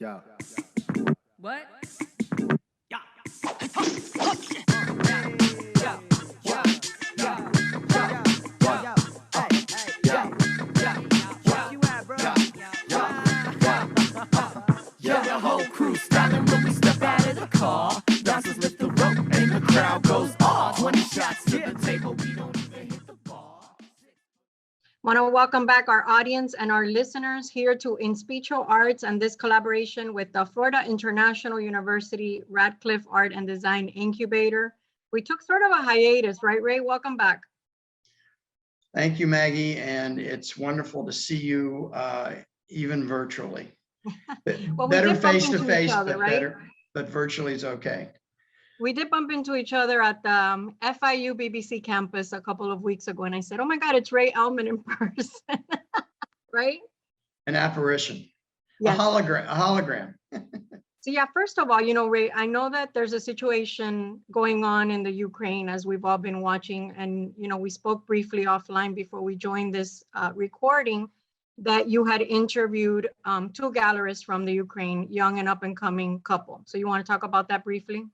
Yeah. What? Yeah. Yeah, the whole crew styling when we step out of the car. Bouncers lift the rope and the crowd goes off. 20 shots to the table, we don't even hit the bar. Want to welcome back our audience and our listeners here to Inspicio Arts and this collaboration with the Florida International University Ratcliffe Art and Design Incubator. We took sort of a hiatus, right, Ray? Welcome back. Thank you, Maggie, and it's wonderful to see you even virtually. Well, we Better did bump face to into each face, other, but right? better, but virtually is okay. We did bump into each other at the FIU BBC campus a couple of weeks ago, and I said, oh my God, it's Ray Elman in person, right? An apparition, Yes. a hologram. So yeah, first of all, you know, Ray, I know that there's a situation going on in the Ukraine as we've all been watching. And, you know, we spoke briefly offline before we joined this recording that you had interviewed two gallerists from the Ukraine, young and up and coming couple. So you want to talk about that briefly?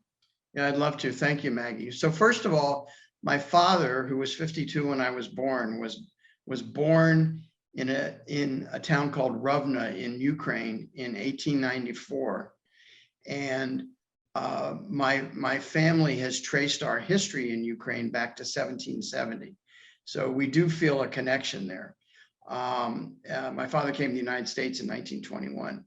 Yeah, I'd love to. Thank you, Maggie. So first of all, my father, who was 52 when I was born, was born in a town called Rovna in Ukraine in 1894. And my family has traced our history in Ukraine back to 1770. So we do feel a connection there. My father came to the United States in 1921.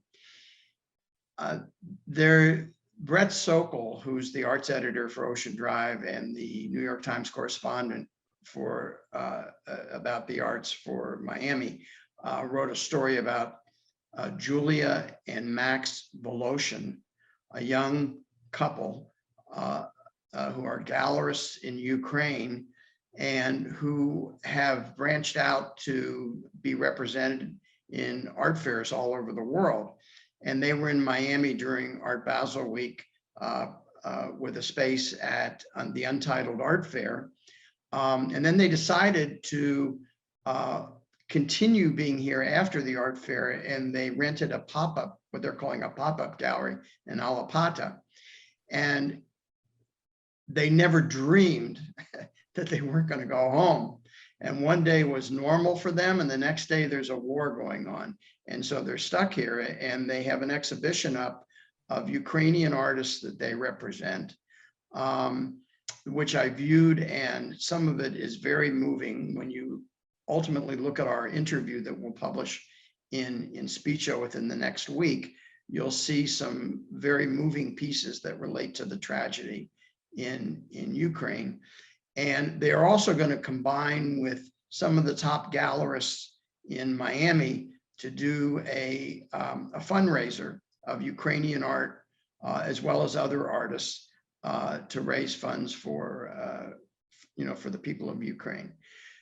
Brett Sokol, who's the arts editor for Ocean Drive and the New York Times correspondent for about the arts for Miami, wrote a story about Julia and Max Voloshyn, a young couple who are gallerists in Ukraine and who have branched out to be represented in art fairs all over the world. And they were in Miami during Art Basel Week with a space at the Untitled Art Fair. And then they decided to continue being here after the art fair, and they rented a pop-up, what they're calling a pop-up gallery in Alapata. And they never dreamed that they weren't going to go home. And one day was normal for them, and the next day there's a war going on. And so they're stuck here, and they have an exhibition up of Ukrainian artists that they represent, which I viewed, and some of it is very moving. When you ultimately look at our interview that we'll publish in Inspicio within the next week, you'll see some very moving pieces that relate to the tragedy in Ukraine. And they are also going to combine with some of the top gallerists in Miami to do a fundraiser of Ukrainian art, as well as other artists, to raise funds for, for the people of Ukraine.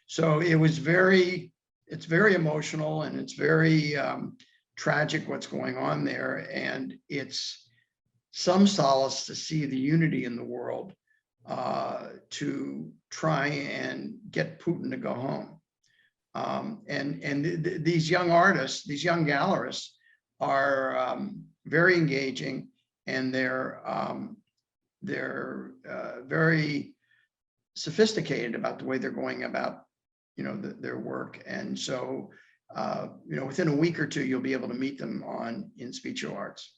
So it's very emotional, and it's very tragic what's going on there. And it's some solace to see the unity in the world to try and get Putin to go home. These young artists, these young gallerists are very engaging, and they're very sophisticated about the way they're going about, their work. And so, within a week or two, you'll be able to meet them on Inspicio Arts.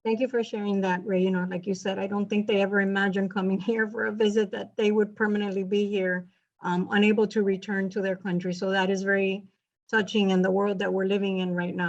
Thank you for sharing that, Ray. You know, like you said, I don't think they ever imagined coming here for a visit, that they would permanently be here, unable to return to their country. So that is very touching in the world that we're living in right now.